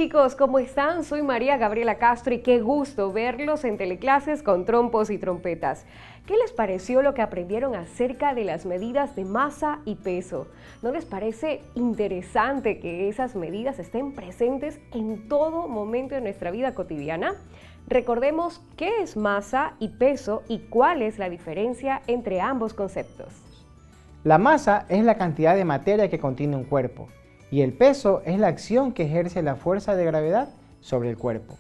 chicos, ¿cómo están? Soy María Gabriela Castro y qué gusto verlos en Teleclases con trompos y trompetas. ¿Qué les pareció lo que aprendieron acerca de las medidas de masa y peso? ¿No les parece interesante que esas medidas estén presentes en todo momento de nuestra vida cotidiana? Recordemos qué es masa y peso y cuál es la diferencia entre ambos conceptos. La masa es la cantidad de materia que contiene un cuerpo y el peso es la acción que ejerce la fuerza de gravedad sobre el cuerpo.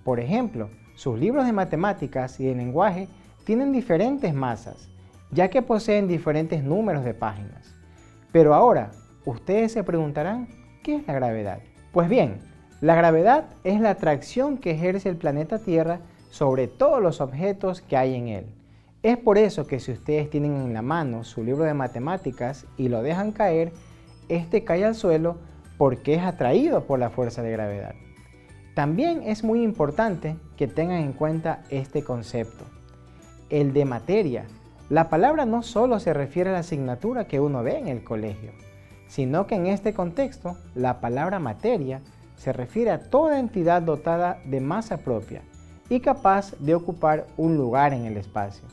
Por ejemplo, sus libros de matemáticas y de lenguaje tienen diferentes masas, ya que poseen diferentes números de páginas. Pero ahora, ustedes se preguntarán, ¿qué es la gravedad? Pues bien, la gravedad es la atracción que ejerce el planeta Tierra sobre todos los objetos que hay en él. Es por eso que si ustedes tienen en la mano su libro de matemáticas y lo dejan caer, este cae al suelo porque es atraído por la fuerza de gravedad. También es muy importante que tengan en cuenta este concepto, el de materia. La palabra no solo se refiere a la asignatura que uno ve en el colegio, sino que en este contexto, la palabra materia se refiere a toda entidad dotada de masa propia y capaz de ocupar un lugar en el espacio.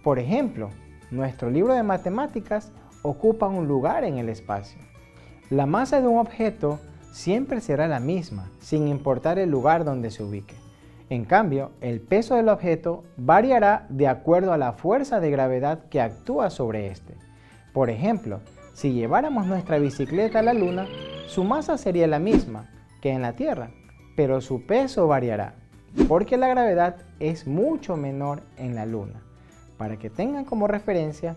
Por ejemplo, nuestro libro de matemáticas ocupa un lugar en el espacio. La masa de un objeto siempre será la misma, sin importar el lugar donde se ubique. En cambio, el peso del objeto variará de acuerdo a la fuerza de gravedad que actúa sobre este. Por ejemplo, si lleváramos nuestra bicicleta a la Luna, su masa sería la misma que en la Tierra, pero su peso variará, porque la gravedad es mucho menor en la Luna. Para que tengan como referencia,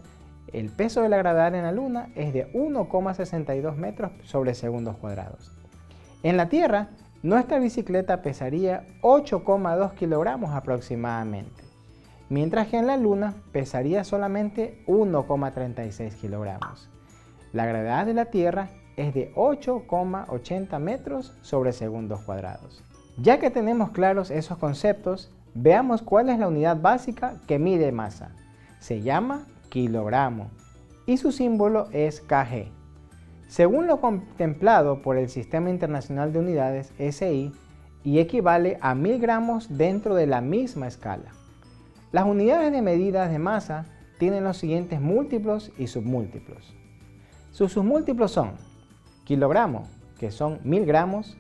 el peso de la gravedad en la Luna es de 1,62 metros sobre segundos cuadrados. En la Tierra, nuestra bicicleta pesaría 8,2 kilogramos aproximadamente, mientras que en la Luna pesaría solamente 1,36 kilogramos. La gravedad de la Tierra es de 8,80 metros sobre segundos cuadrados. Ya que tenemos claros esos conceptos, veamos cuál es la unidad básica que mide masa. Se llama kilogramo y su símbolo es kg. Según lo contemplado por el Sistema Internacional de Unidades, SI, y equivale a 1000 gramos dentro de la misma escala. Las unidades de medidas de masa tienen los siguientes múltiplos y submúltiplos. Sus submúltiplos son kilogramo, que son 1000 gramos,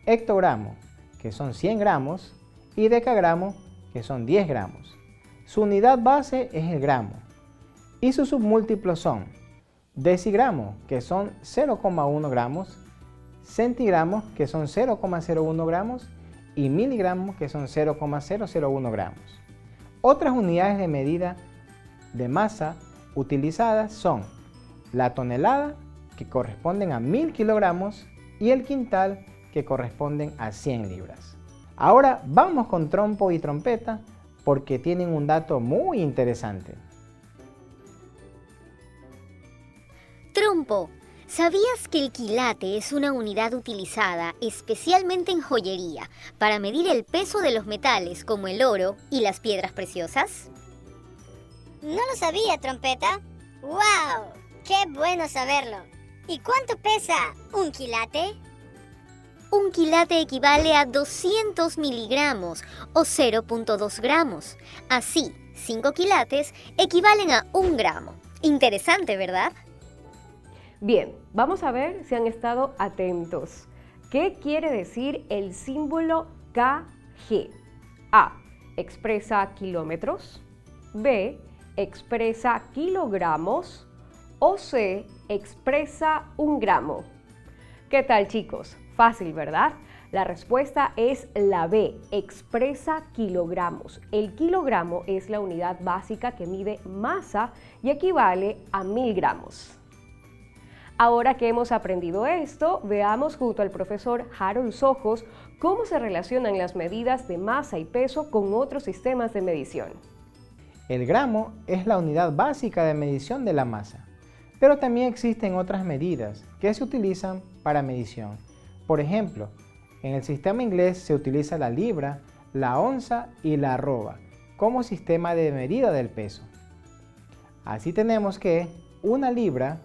hectogramo, que son 100 gramos, y decagramo, que son 10 gramos. Su unidad base es el gramo, y sus submúltiplos son decigramo, que son 0,1 gramos, centigramo, que son 0,01 gramos, y miligramo, que son 0,001 gramos. Otras unidades de medida de masa utilizadas son la tonelada, que corresponden a 1000 kilogramos, y el quintal, que corresponden a 100 libras. Ahora vamos con trompo y trompeta porque tienen un dato muy interesante. Trompo, ¿sabías que el quilate es una unidad utilizada especialmente en joyería para medir el peso de los metales como el oro y las piedras preciosas? No lo sabía, trompeta. ¡Wow! ¡Qué bueno saberlo! ¿Y cuánto pesa un quilate? Un quilate equivale a 200 miligramos o 0,2 gramos. Así, 5 quilates equivalen a 1 gramo. Interesante, ¿verdad? Bien, vamos a ver si han estado atentos. ¿Qué quiere decir el símbolo kg? A. Expresa kilómetros. B. Expresa kilogramos. O C. Expresa 1 gramo. ¿Qué tal, chicos? Fácil, ¿verdad? La respuesta es la B, expresa kilogramos. El kilogramo es la unidad básica que mide masa y equivale a 1000 gramos. Ahora que hemos aprendido esto, veamos junto al profesor Harold Sojos cómo se relacionan las medidas de masa y peso con otros sistemas de medición. El gramo es la unidad básica de medición de la masa, pero también existen otras medidas que se utilizan para medición. Por ejemplo, en el sistema inglés se utiliza la libra, la onza y la arroba como sistema de medida del peso. Así tenemos que una libra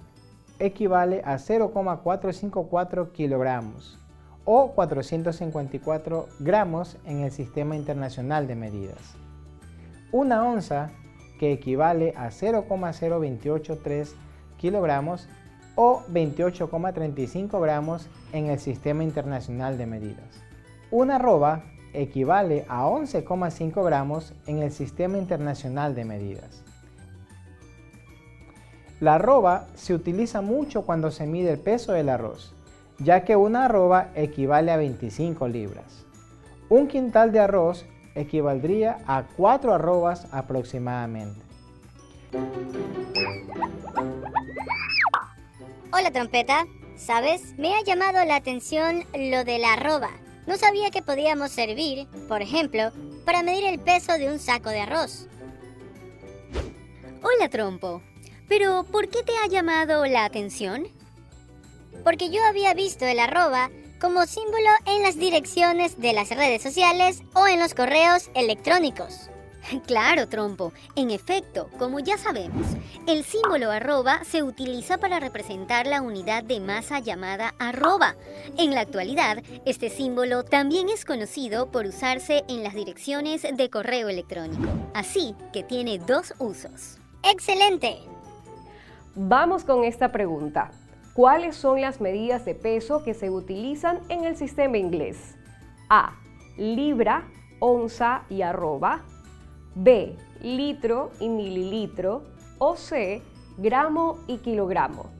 equivale a 0,454 kilogramos o 454 gramos en el Sistema Internacional de Medidas. Una onza, que equivale a 0,0283 kilogramos o 28,35 gramos en el Sistema Internacional de Medidas. Una arroba equivale a 11,5 gramos en el Sistema Internacional de Medidas. La arroba se utiliza mucho cuando se mide el peso del arroz, ya que una arroba equivale a 25 libras. Un quintal de arroz equivaldría a 4 arrobas aproximadamente. Hola, Trompeta. ¿Sabes? Me ha llamado la atención lo de la arroba. No sabía que podíamos servir, por ejemplo, para medir el peso de un saco de arroz. Hola, Trompo. Pero, ¿por qué te ha llamado la atención? Porque yo había visto el arroba como símbolo en las direcciones de las redes sociales o en los correos electrónicos. Claro, Trompo. En efecto, como ya sabemos, el símbolo arroba se utiliza para representar la unidad de masa llamada arroba. En la actualidad, este símbolo también es conocido por usarse en las direcciones de correo electrónico. Así que tiene dos usos. ¡Excelente! Vamos con esta pregunta. ¿Cuáles son las medidas de peso que se utilizan en el sistema inglés? A. Libra, onza y arroba. B. Litro y mililitro. O C. Gramo y kilogramo.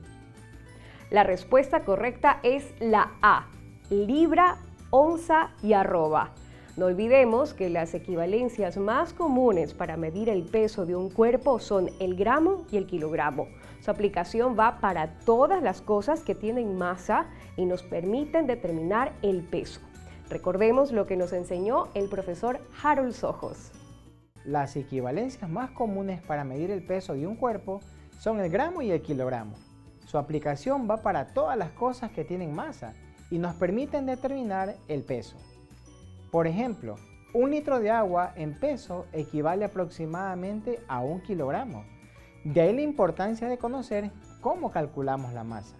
La respuesta correcta es la A. Libra, onza y arroba. No olvidemos que las equivalencias más comunes para medir el peso de un cuerpo son el gramo y el kilogramo. Su aplicación va para todas las cosas que tienen masa y nos permiten determinar el peso. Recordemos lo que nos enseñó el profesor Harold Sojos. Las equivalencias más comunes para medir el peso de un cuerpo son el gramo y el kilogramo. Su aplicación va para todas las cosas que tienen masa y nos permiten determinar el peso. Por ejemplo, un litro de agua en peso equivale aproximadamente a 1 kilogramo. De ahí la importancia de conocer cómo calculamos la masa.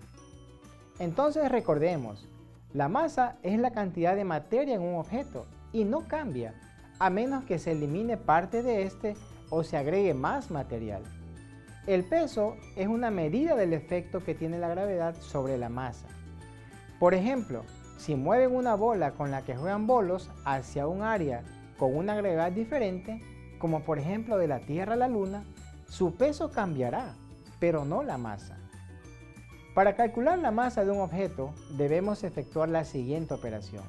Entonces recordemos, la masa es la cantidad de materia en un objeto y no cambia, a menos que se elimine parte de este o se agregue más material. El peso es una medida del efecto que tiene la gravedad sobre la masa. Por ejemplo, si mueven una bola con la que juegan bolos hacia un área con una gravedad diferente, como por ejemplo de la Tierra a la Luna, su peso cambiará, pero no la masa. Para calcular la masa de un objeto, debemos efectuar la siguiente operación.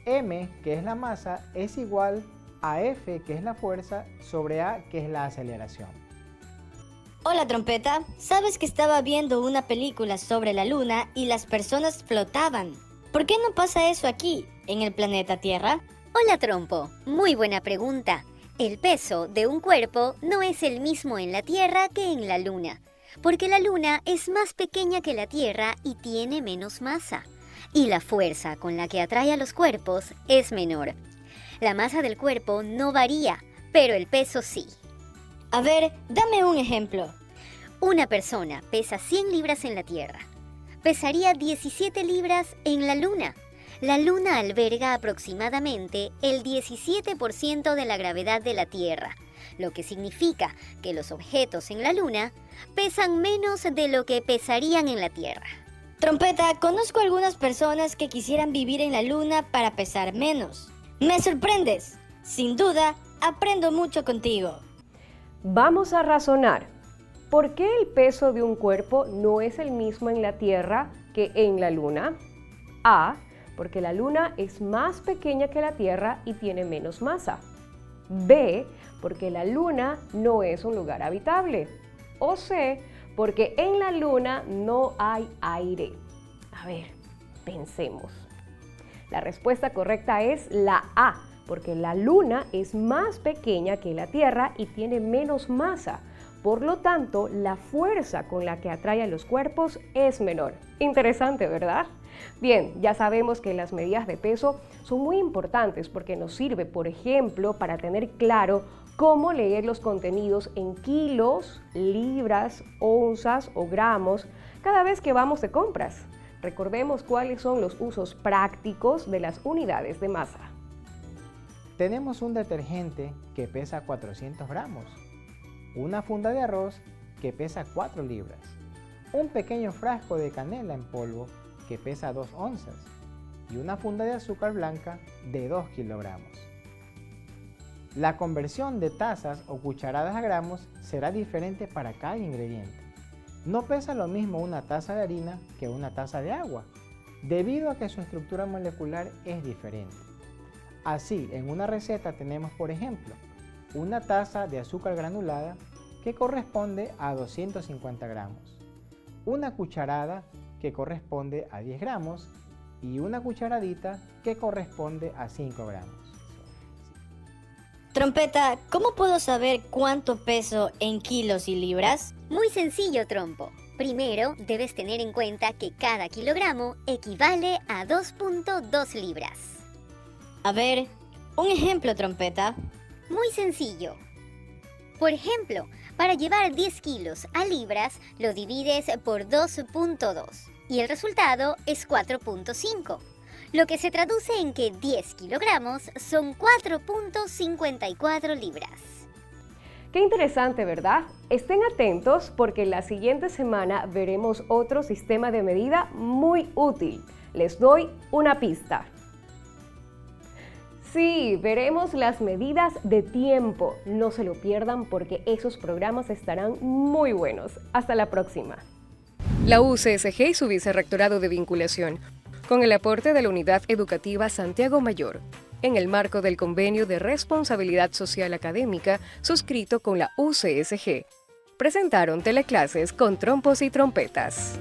M, que es la masa, es igual a F, que es la fuerza, sobre A, que es la aceleración. Hola, Trompeta. ¿Sabes que estaba viendo una película sobre la Luna y las personas flotaban? ¿Por qué no pasa eso aquí, en el planeta Tierra? Hola, Trompo. Muy buena pregunta. El peso de un cuerpo no es el mismo en la Tierra que en la Luna, porque la Luna es más pequeña que la Tierra y tiene menos masa, y la fuerza con la que atrae a los cuerpos es menor. La masa del cuerpo no varía, pero el peso sí. A ver, dame un ejemplo. Una persona pesa 100 libras en la Tierra. Pesaría 17 libras en la Luna. La Luna alberga aproximadamente el 17% de la gravedad de la Tierra, lo que significa que los objetos en la Luna pesan menos de lo que pesarían en la Tierra. Trompeta, conozco algunas personas que quisieran vivir en la Luna para pesar menos. ¡Me sorprendes! Sin duda, aprendo mucho contigo. Vamos a razonar. ¿Por qué el peso de un cuerpo no es el mismo en la Tierra que en la Luna? A. Porque la Luna es más pequeña que la Tierra y tiene menos masa. B. Porque la Luna no es un lugar habitable. O C. Porque en la Luna no hay aire. A ver, pensemos. La respuesta correcta es la A, porque la Luna es más pequeña que la Tierra y tiene menos masa. Por lo tanto, la fuerza con la que atrae a los cuerpos es menor. Interesante, ¿verdad? Bien, ya sabemos que las medidas de peso son muy importantes porque nos sirve, por ejemplo, para tener claro cómo leer los contenidos en kilos, libras, onzas o gramos cada vez que vamos de compras. Recordemos cuáles son los usos prácticos de las unidades de masa. Tenemos un detergente que pesa 400 gramos, una funda de arroz que pesa 4 libras, un pequeño frasco de canela en polvo que pesa 2 onzas y una funda de azúcar blanca de 2 kilogramos. La conversión de tazas o cucharadas a gramos será diferente para cada ingrediente. No pesa lo mismo una taza de harina que una taza de agua, debido a que su estructura molecular es diferente. Así, en una receta tenemos, por ejemplo, una taza de azúcar granulada que corresponde a 250 gramos, una cucharada que corresponde a 10 gramos y una cucharadita que corresponde a 5 gramos. Trompeta, ¿cómo puedo saber cuánto peso en kilos y libras? Muy sencillo, Trompo. Primero, debes tener en cuenta que cada kilogramo equivale a 2.2 libras. A ver, un ejemplo, Trompeta. Muy sencillo. Por ejemplo, para llevar 10 kilos a libras, lo divides por 2.2 y el resultado es 4.5. Lo que se traduce en que 10 kilogramos son 4.54 libras. Qué interesante, ¿verdad? Estén atentos porque la siguiente semana veremos otro sistema de medida muy útil. Les doy una pista. Sí, veremos las medidas de tiempo. No se lo pierdan porque esos programas estarán muy buenos. Hasta la próxima. La UCSG y su Vicerrectorado de Vinculación, con el aporte de la Unidad Educativa Santiago Mayor, en el marco del Convenio de Responsabilidad Social Académica suscrito con la UCSG, presentaron teleclases con trompos y trompetas.